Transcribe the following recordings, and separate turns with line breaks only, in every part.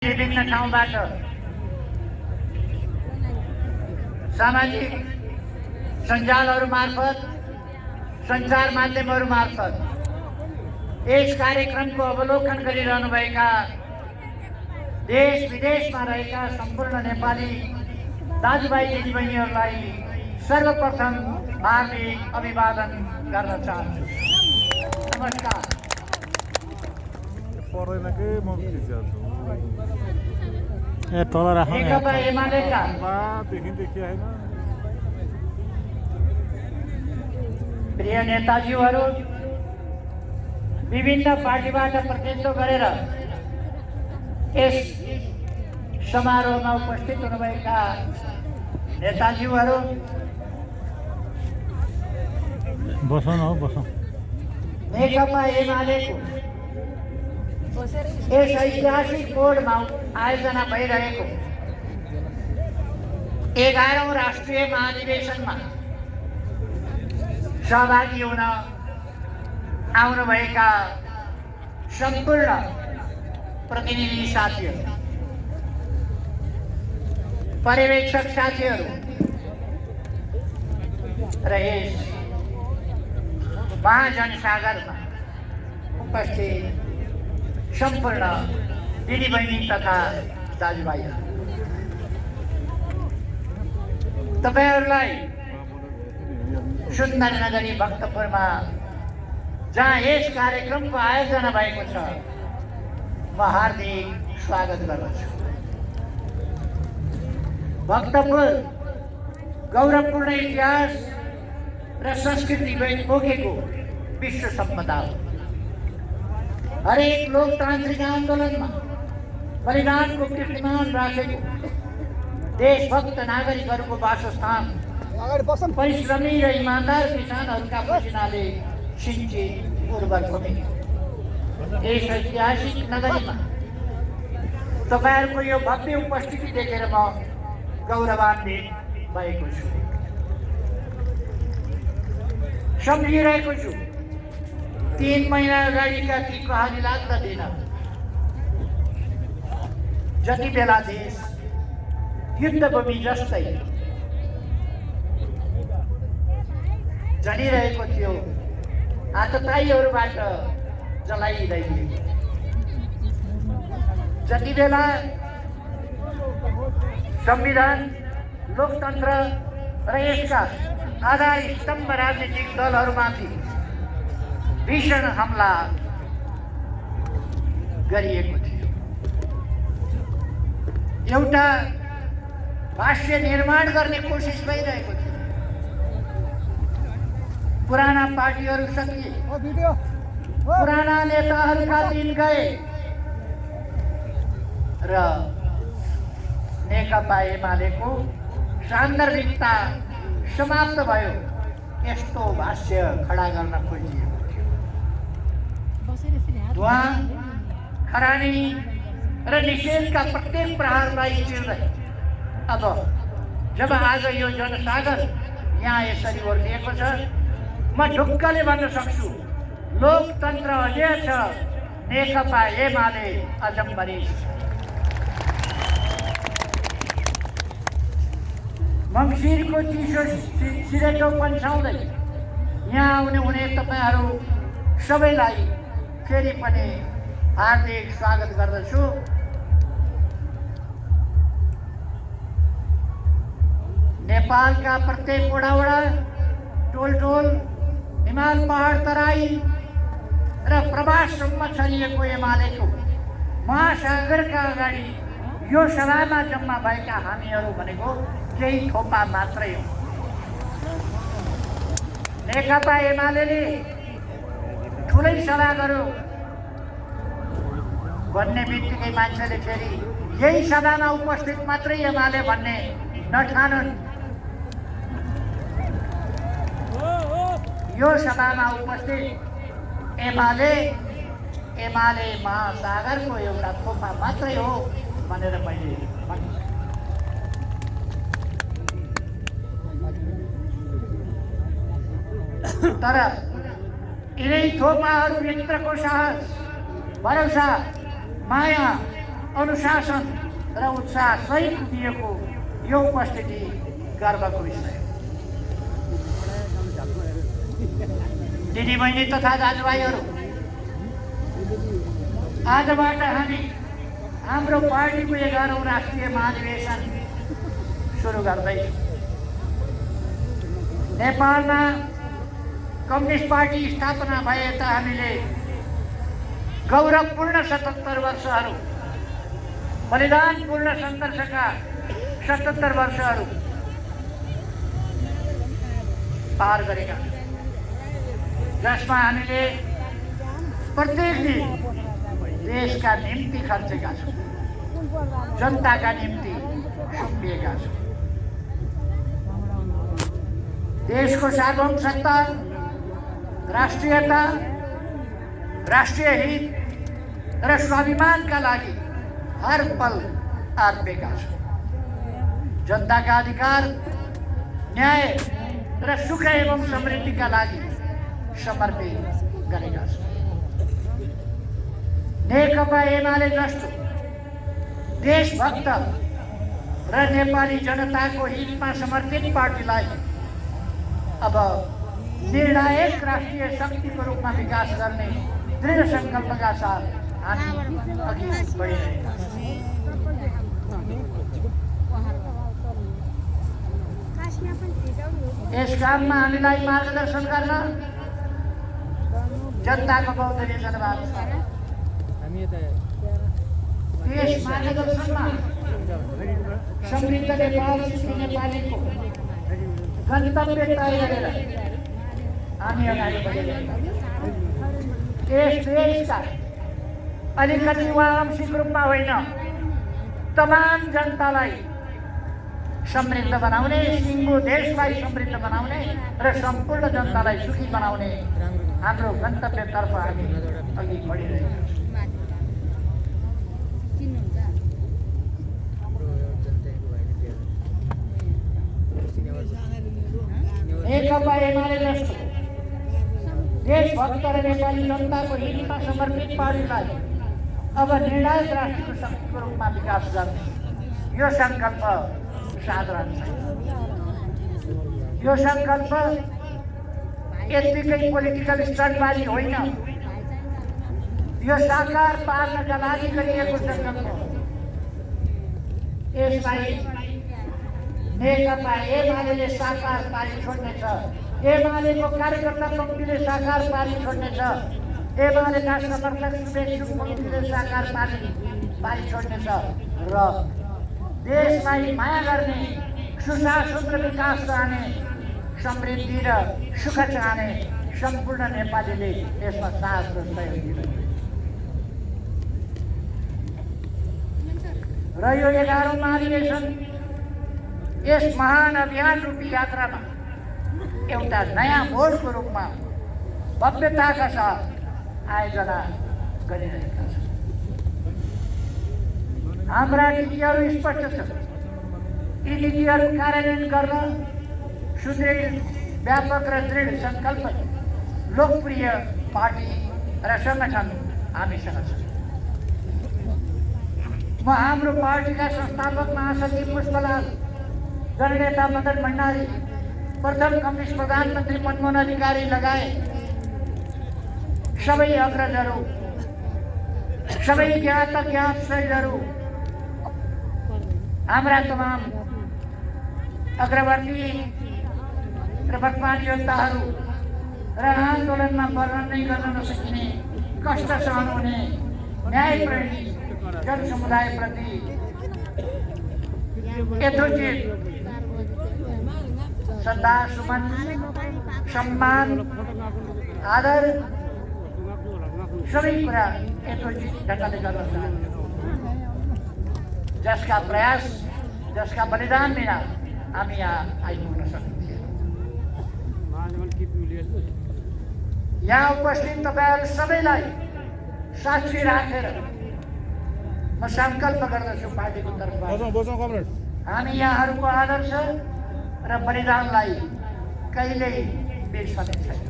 विभिन्न ठाउँबाट सामाजिक सञ्जालहरू मार्फत सञ्चार माध्यमहरू मार्फत यस कार्यक्रमको अवलोकन गरिरहनुभएका देश विदेशमा रहेका सम्पूर्ण नेपाली दाजुभाइ दिदीबहिनीहरूलाई सर्वप्रथम हार्दिक अभिवादन गर्न चाहन्छु। नमस्कार। नेकपा एमालेका प्रिय नेताजीहरू, विभिन्न पार्टीबाट प्रतिनिधित्व गरेर यस समारोहमा उपस्थित हुनुभएका नेताजीहरू, नेकपा एमालेको यस ऐतिहासिक बोर्डमा आयोजना भइरहेको 11औं राष्ट्रिय महाधिवेशनमा सहभागी हुन आउनुभएका सम्पूर्ण प्रतिनिधि साथीहरू, पर्यवेक्षक साथीहरू र यस महाजनसागरमा उपस्थित सम्पूर्ण दिदीबहिनी तथा दाजुभाइहरू, तपाईहरूलाई सुन्दर नगरी भक्तपुरमा जहाँ यस कार्यक्रमको आयोजना भएको छ, म हार्दिक स्वागत गर्दछु। भक्तपुर गौरवपूर्ण इतिहास र संस्कृति बोकेको विश्व सम्पदा हो। हरेक लोकतान्त्रिक आन्दोलनमा बलिदानको कीर्तिमान राखेको देशभक्त नागरिकहरूको वासस्थान, परिश्रमी र इमान्दार किसानहरूका पसिनाले सिंचित उर्वर भूमि, यस ऐतिहासिक नगरीमा तपाईहरूको यो भव्य उपस्थिति देखेर म गौरवान्वित भएको छु। सम्झिरहेको छु 3 महिना अगाडिका ती कहानी लाग्दा दिन, जति बेला देश युद्धभूमि जस्तै जलिरहेको थियो, आततायीहरूबाट जलाइरहेको, जति बेला संविधान, लोकतन्त्र र यसका आधार स्तम्भ राजनीतिक दलहरूमाथि भीषण हमला गरिएको थियो, एउटा भाष्य निर्माण गर्ने कोसिस भइरहेको थियो। पुराना पार्टीहरू सकिए, पुराना नेताहरूका दिन गए र नेकपा एमालेको सान्दर्भिकता समाप्त भयो, यस्तो भाष्य खडा गर्न खोजिएको थियो। धुवाँ, खरानी र निषेधका प्रत्येक प्रहारलाई चिर्दै अब जब आज यो जनसागर यहाँ यसरी ओर्लिएको छ, म ढुक्कले भन्न सक्छु, लोकतन्त्र अझै छ, नेकपा एमाले अजम्बरी। मङ्सिरको चिसो सिरेटो पन्छाउँदै यहाँ आउने हुने तपाईहरू सबैलाई फेरि पनि हार्दिक स्वागत गर्दछु। नेपालका प्रत्येक वडा, टोल, हिमाल, पहाड, तराई र प्रवाससम्म छरिएको एमालेको महासागरका अगाडि यो सभामा जम्मा भएका हामीहरू भनेको केही थोपा मात्रै हो। नेकपा एमालेले ठुलै सभा गर्यो भन्ने बित्तिकै मान्छेले फेरि यही सभामा उपस्थित मात्रै एमाले भन्ने नठानुन्। यो सभामा उपस्थित एमाले महासागरको एउटा थोपा मात्रै हो भनेर मैले भने। तर यिनै थोपाहरूभित्रको साहस, भरोसा, माया अनुशासन र उत्साह सहित दिएको यो उपस्थिति गर्वको विषय हो। दिदीबहिनी तथा दाजुभाइहरू, आजबाट हामी हाम्रो पार्टीको 11औं राष्ट्रिय महाधिवेशन सुरु गर्दैछौँ। नेपालमा कम्युनिस्ट पार्टी स्थापना भए त हामीले गौरवपूर्ण 77 वर्षहरू, बलिदानपूर्ण सङ्घर्षका 77 वर्षहरू पार गरेका, जसमा हामीले प्रत्येक दिन देशका निम्ति खर्चेका छौँ, जनताका निम्ति सुम्पिएका छौँ। देशको सार्वभौमसत्ता, राष्ट्रियता, राष्ट्रिय हित र स्वाभिमानका लागि हर पल अर्पेका छौँ। जनताका अधिकार, न्याय र सुख एवं समृद्धिका लागि समर्पित गरेका छौँ। नेकपा एमाले जस्तो देशभक्त र नेपाली जनताको हितमा समर्पित पार्टीलाई अब निर्णायक राष्ट्रिय शक्तिको रूपमा विकास गर्ने दृढ सङ्कल्पका साथ हामी अघि बढिरहेका छौँ। यस काममा हामीलाई मार्गदर्शन गर्न जनताको बहुदलीय जनवाद छ। यस मार्गदर्शनमा समृद्ध नेपाल सुखी नेपालीको गन्तव्य तय गरेर हामी अगाडि बढिरहेका छौँ। यस देशका अलिकति वा आंशिक रूपमा होइन, तमाम जनतालाई समृद्ध बनाउने, सिङ्गो देशलाई समृद्ध बनाउने र सम्पूर्ण जनतालाई सुखी बनाउने हाम्रो गन्तव्यतर्फ हामी अघि बढिरहेका छौँ। नेकपा एमाले जस्तो देशभक्त र नेपाली जनताको हितमा समर्पित पार्टीलाई अब निर्णायक राष्ट्रको शक्तिको रूपमा विकास गर्ने यो सङ्कल्प साधारण छैन। यो सङ्कल्प यत्तिकै पोलिटिकल स्टन्टबाजी होइन, यो साकार पार्नका लागि गरिएको सङ्कल्प हो। यसलाई नेकपा एमाले साकार पारी छोड्नेछ, एमालेको कार्यकर्ता पङ्क्तिले साकार पारी छोड्नेछ, एमालेका समर्थक शुभेच्छुक पङ्क्तिले साकार पारी छोड्नेछ र देशलाई माया गर्ने, सुशासन र विकास चाहने, समृद्धि र सुख चाहने सम्पूर्ण नेपालीले यसमा साथ र सहयोग दिइरहेको र यो 11औं महाधिवेशन यस महान अभियान रूपी यात्रामा एउटा नयाँ मोडको रूपमा भव्यताका साथ आयोजना गरिरहेका छौँ। हाम्रा नीतिहरू स्पष्ट छन्। यी नीतिहरू कार्यान्वयन गर्न सुदृढ, व्यापक र दृढ सङ्कल्प लोकप्रिय पार्टी र सङ्गठन हामीसँग छ। म हाम्रो पार्टीका संस्थापक महासचिव पुष्पलाल, जननेता मदन भण्डारी, प्रथम कम्युनिस्ट प्रधानमन्त्री मनमोहन अधिकारी लगायत सबै अग्रजहरू, सबै ज्ञात अज्ञात शहीदहरू, हाम्रा तमाम अग्रवर्ती र वर्तमान योद्धाहरू र आन्दोलनमा वर्णन नै गर्न नसकिने, कष्ट सहनुहुने, न्यायप्रेमी जनसमुदायप्रति यथोचित श्रद्धा सुमन, सम्मान, आदर सबै कुरा यथोचित ढङ्गले गर्न चाहन्छु। जसका प्रयास, जसका बलिदान बिना हामी यहाँ आइपुग्न सकिन्थ्यौँ। यहाँ उपस्थित तपाईँहरू सबैलाई साक्षी राखेर म सङ्कल्प गर्दछु पार्टीको तर्फबाट हामी यहाँहरूको आदर्श र बलिदानलाई कहिल्यै बिर्सने छैन।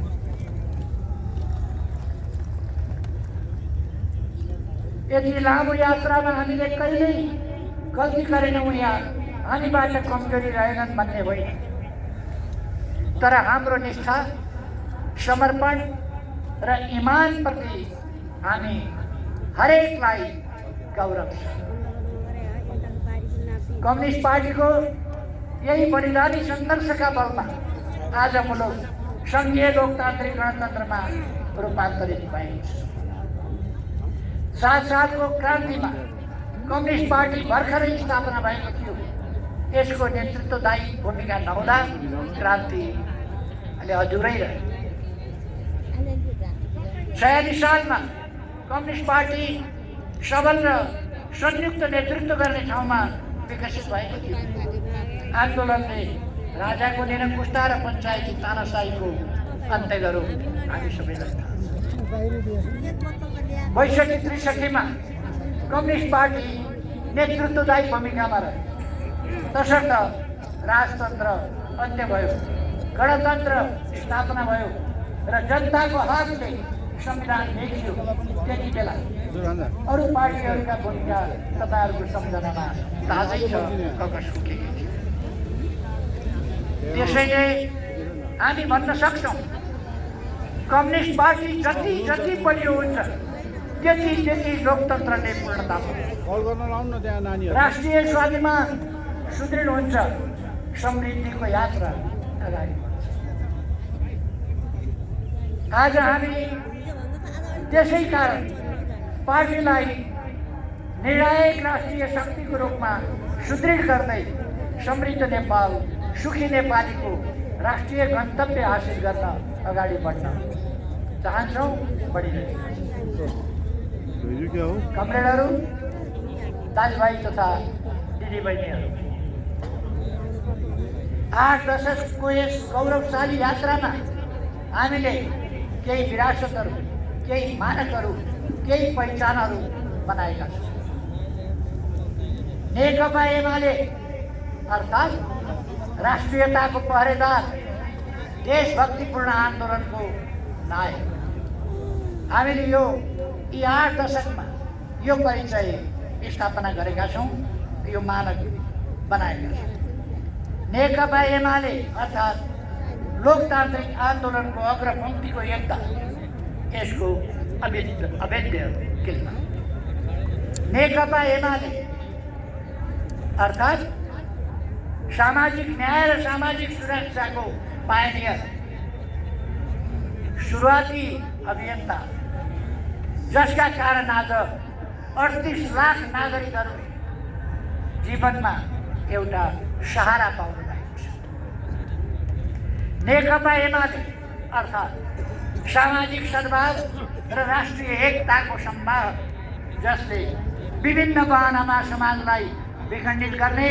यति लामो यात्रामा हामीले कहिल्यै गल्ती गरेनौँ या हामीबाट कमजोरी रहेनन् भन्ने होइन, तर हाम्रो निष्ठा, समर्पण र इमानप्रति हामी हरेकलाई गौरव छ। कम्युनिस्ट पार्टीको यही बलिदानी सङ्घर्षका बलमा आज मुलुक सङ्घीय लोकतान्त्रिक गणतन्त्रमा रूपान्तरित भएको छ। 7 सालको क्रान्तिमा कम्युनिस्ट पार्टी भर्खरै स्थापना भएको थियो। यसको नेतृत्वदायी भूमिका नहुँदा क्रान्ति अहिले अधुरै रह्यो। 46 सालमा कम्युनिस्ट पार्टी सबल र संयुक्त नेतृत्व गर्ने ठाउँमा विकसित भएको थियो। आन्दोलनले राजाको निरङ्कुशता र पञ्चायती तानाशाहीको अन्त्य गरौँ, हामी सबैलाई थाहा छ। 62-63 कम्युनिस्ट पार्टी नेतृत्वदायी भूमिकामा रह्यो। तसर्थ राजतन्त्र अन्त्य भयो, गणतन्त्र स्थापना भयो र जनताको हकले संविधान लेखियो। त्यति बेला अरू पार्टीहरूका भूमिका तपाईँहरूको सम्झनामा ताजै छ, ककस उठेको थियो। त्यसैले हामी भन्न सक्छौँ कम्युनिस्ट पार्टी जति जति बलियो हुन्छ त्यति त्यति लोकतन्त्रले पूर्णता पाउँछ, राष्ट्रिय स्वाभिमान सुदृढ हुन्छ, समृद्धिको यात्रा अगाडि बढ्छ। आज हामी त्यसै कारण पार्टीलाई निर्णायक राष्ट्रिय शक्तिको रूपमा सुदृढ गर्दै समृद्ध नेपाल, सुखी नेपालीको राष्ट्रिय गन्तव्य हासिल गर्न अगाडि बढ्न चाहन्छौँ, बढिरहेका छौँ। कमरेडहरू, दाजुभाइ तथा दिदीबहिनीहरू, 8 दशकको यस गौरवशाली यात्रामा हामीले केही विरासतहरू, केही मानकहरू, केही पहिचानहरू बनाएका छौँ। नेकपा एमाले अर्थात् राष्ट्रियताको पहरेदार, देशभक्तिपूर्ण आन्दोलनको नायक, हामीले यी 8 दशकमा यो परिचय स्थापना गरेका छौँ, यो मानक बनाएका छौँ। नेकपा एमाले अर्थात् लोकतान्त्रिक आन्दोलनको अग्रपङ्क्तिको योद्धा, यसको अभेद्य किल्ला। नेकपा एमाले अर्थात् सामाजिक न्याय र सामाजिक सुरक्षाको पायनियर, सुरुवाती अभियन्ता, जसका कारण आज 38 लाख नागरिकहरूले जीवनमा एउटा सहारा पाउनु भएको छ। नेकपा एमाले अर्थात् सामाजिक सद्भाव र राष्ट्रिय एकताको सम्वाद, जसले विभिन्न बहानामा समाजलाई विखण्डित गर्ने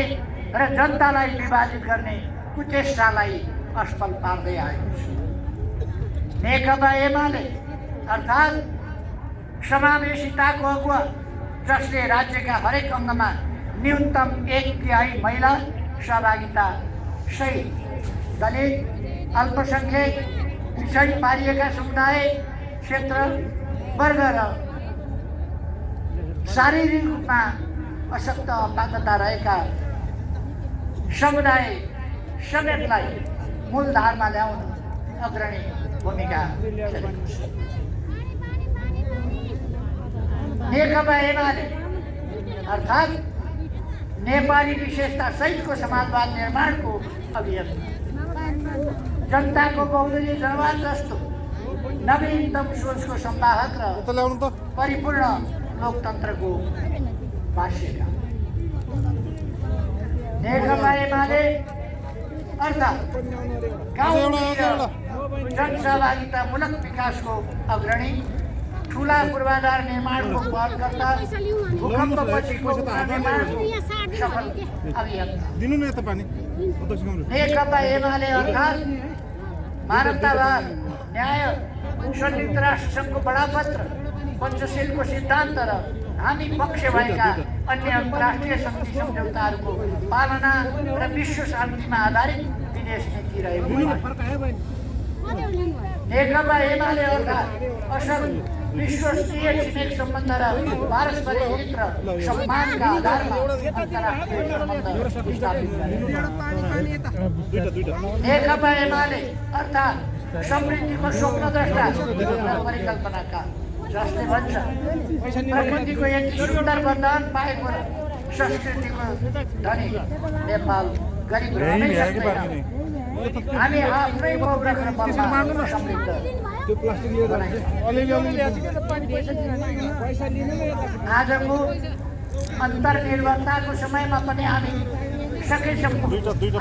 र जनतालाई विभाजित गर्ने कुचेष्टालाई असफल पार्दै आएको छ। नेकपा एमाले अर्थात् समावेशिताको अगुवा, जसले राज्यका हरेक अङ्गमा न्यूनतम 1/3 महिला सहभागिता सहित दलित, अल्पसङ्ख्यक, पिछडी पारिएका समुदाय, क्षेत्र, वर्ग र शारीरिक रूपमा अशक्त अपाङ्गता रहेका समुदाय समेतलाई मूलधारमा ल्याउन अग्रणी भूमिका खेलेको छ। नेकपा एमाले अर्थात् नेपाली विशेषता सहितको समाजवाद निर्माणको अभियानमा जनताको बहुदलीय जनवाद जस्तो नवीनतम सोचको संवाहक र परिपूर्ण लोकतन्त्रको भाष्यका। नेकपा एमाले अर्थात् गाउँतिर जनसहभागितामूलक विकासको अग्रणी, ठुला पूर्वाधार निर्माणको पहलकर्ता, भूकम्पपछिको पुनर्निर्माणको सफल अभियन्ता। नेकपा एमाले अर्थात् मानवतावाद, न्याय, संयुक्त राष्ट्रसङ्घको बडापत्र, पञ्चशीलको सिद्धान्त र हामी पक्ष भएका अन्य अन्तर्राष्ट्रिय सन्धि सम्झौताहरूको पालना र विश्व शान्तिमा आधारित विदेश नीति रहेको। नेकपा एमाले अर्थात् असल विश्वस्तरीय छिमेक सम्बन्ध र पारस्परिक हित र सम्मानका आधारमा अन्तर्राष्ट्रिय सम्बन्ध स्थापित गरे। नेकपा एमाले अर्थात् समृद्धिको स्वप्नद्रष्टा र परिकल्पनाका जसले भन्छ प्रकृतिको यति सुन्दर वरदान पाएको र संस्कृतिको धनी नेपाल गरिब रहनै सक्दैन। हामी आफ्नै पौरख र बलमा समृद्ध आजको अन्तर्निर्भरताको समयमा पनि हामी सकेसम्म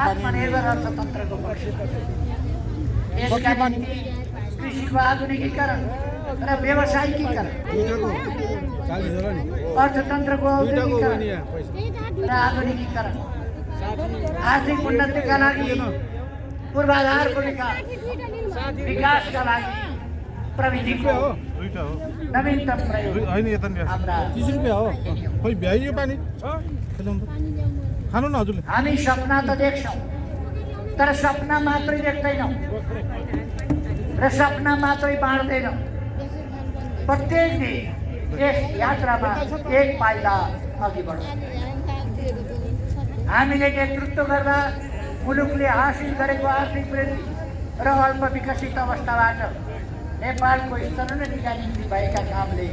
आत्मनिर्भर अर्थतन्त्रको पक्षमा छौँ। यसका निम्ति कृषिको आधुनिकीकरण र व्यावसायिकीकरण, अर्थतन्त्रको औद्योगिकरण र आधुनिकीकरण, आर्थिक उन्नतिका लागि पूर्वाधारको विकासका लागि प्रविधिको नवीनतम प्रयोग हामी सपना त देख्छौँ तर सपना मात्रै देख्दैनौँ र सपना मात्रै बाँड्दैनौँ। प्रत्येक दिन यस यात्रामा एक पाइला अघि बढ्छौँ। हामीले नेतृत्व गर्दा मुलुकले हासिल गरेको आर्थिक वृद्धि र अल्प विकसित अवस्थाबाट नेपालको स्तरोन्नतिका निम्ति भएका कामले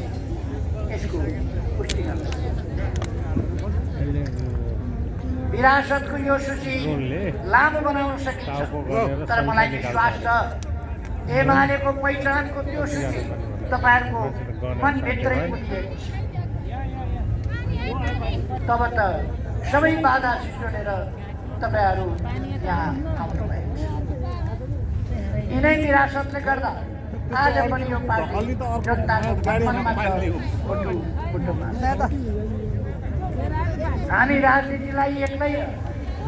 यसको पुष्टि गर्छ। विरासतको यो सूची लामो बनाउन सकिन्छ तर मलाई विश्वास छ एमालेको पहिचानको त्यो सूची तपाईँहरूको मनभित्रै पुगिएको छ। तब त सबै बाधा सिर्जनेर तपाईँहरू यहाँ आउनुभएको छ। यिनै विरासतले गर्दा आज पनि यो पार्टी जनताको मनमा छ। हामी राजनीतिलाई एक्लै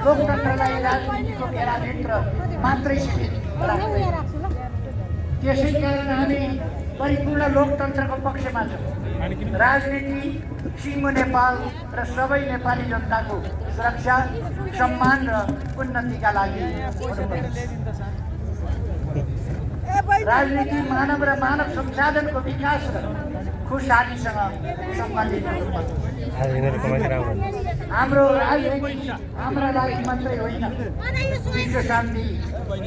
लोकतन्त्रलाई राजनीतिको घेराभित्र मात्रै सीमित राख्दैन। त्यसै कारण हामी परिपूर्ण लोकतन्त्रको पक्षमा छौँ। राजनीति सिङ्गो नेपाल र सबै नेपाली जनताको सुरक्षा, सम्मान र उन्नतिका लागि हुनुपर्छ। राजनीति मानव र मानव संसाधनको विकास र खुशहालीसँग सम्बन्धित हुनुपर्छ। हाम्रो राजनीति हाम्रा लागि मात्रै होइन, विश्व शान्ति,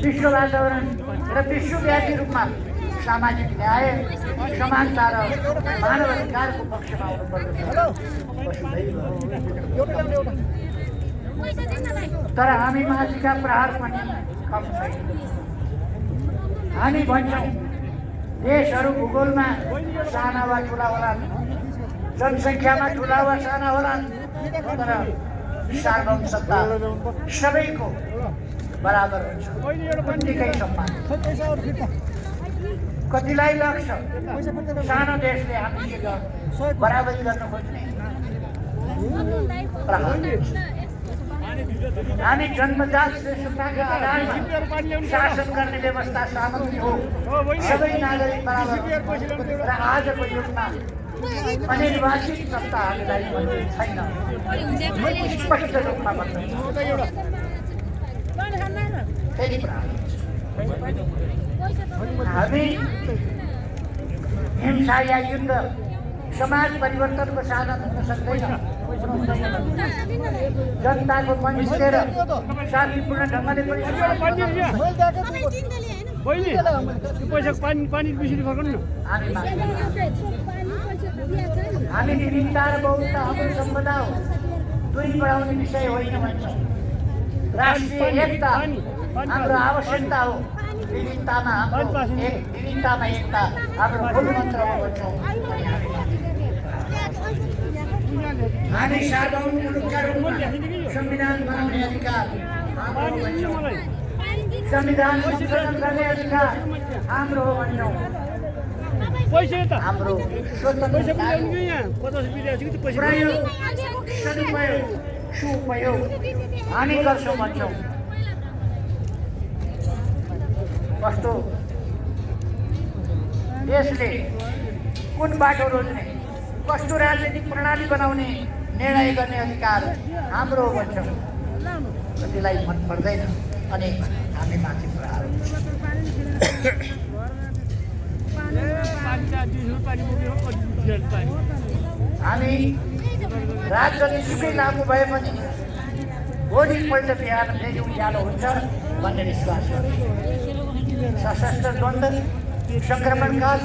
विश्व वातावरण र विश्वव्यापी रूपमा सामाजिक न्याय, समानता र मानव अधिकारको पक्षमा हुनुपर्दछ। तर हामी माथिका प्रहार पनि कम छैन। हामी भन्छौँ देशहरू भूगोलमा साना वा ठुला होलान्, जनसङ्ख्यामा ठुला वा साना होलान्, तर सार्वभौम सत्ता सबैको बराबर हुन्छ, उत्तिकै सम्मान। कतिलाई लाग्छ सानो देशले हामीसँग बराबरी गर्न खोज्ने? हामी जन्मजात श्रेष्ठताका आधारमा शासन गर्ने व्यवस्था सामग्री हो। सबै नागरिक बराबर र आजको युगमा अनिर्वाचित सत्ता हामीलाई मन्जुर छैन। स्पष्ट रूपमा भन्दछु। हामी हिंसा या युद्ध समाज परिवर्तनको साधन हुन सक्दैन। जनताको मन जितेर शान्तिपूर्ण ढङ्गले हामी विविधता र बहुलता हाम्रो सम्पदा हो, दूरी बढाउने विषय होइन भन्छौँ। राष्ट्रिय एकता हाम्रो आवश्यकता हो। विविधतामा एकता हाम्रो मूल मन्त्र हो भन्छौँ। हामी सार्वभौम मुलुकका रूपमा संविधान बनाउने अधिकार हाम्रो हो भन्छौँ। संविधान संशोधन गर्ने अधिकार हाम्रो हो भन्छौँ। हाम्रो प्रयोग, सदुपयोग, सुपयोग हामी गर्छौँ भन्छौँ। कस्तो देशले कुन बाटो रोज्ने, कस्तो राजनीतिक प्रणाली बनाउने निर्णय गर्ने अधिकार हाम्रो हो भन्छौँ। कतिलाई मन पर्दैन अनि हामी माथि प्रहार हुन्छ। हामी रात जति सुकै लामो भए पनि भोलिपल्ट बिहान फेरि उज्यालो हुन्छ भन्ने विश्वास गर्छ। सशस्त्र द्वन्द्व, सङ्क्रमणकाल,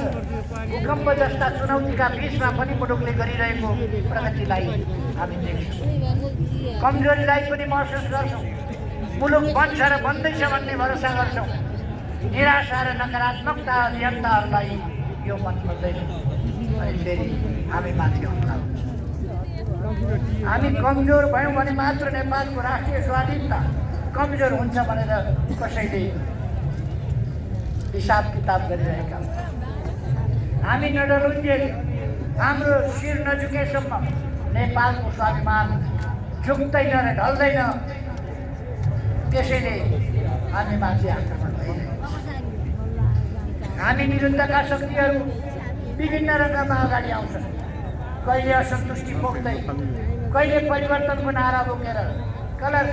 भूकम्प जस्ता चुनौतीका बिचमा पनि मुलुकले गरिरहेको प्रगतिलाई हामी देख्छौँ। कमजोरीलाई पनि महसुस गर्छौँ। मुलुक बन्छ र बन्दैछ भन्ने भरोसा गर्छौँ। निराशा र नकारात्मकता अभियन्ताहरूलाई यो मन पर्दैन। अनि फेरि हामी माथि हमला हुन्छ। हामी कमजोर भयौँ भने मात्र नेपालको राष्ट्रिय स्वाधीनता कमजोर हुन्छ भनेर कसैले हिसाब किताब गरिरहेका हुन्। हामी नडरुन्जेल हाम्रो शिर नझुकेसम्म नेपालको स्वाभिमान झुक्दैन र ढल्दैन। त्यसैले हामी माथि आक्रमण भइरहेको छ। हामी विरुद्धका शक्तिहरू विभिन्न रङमा अगाडि आउँछन्। कहिले असन्तुष्टि पोख्दै, कहिले परिवर्तनको नारा बोकेर कलर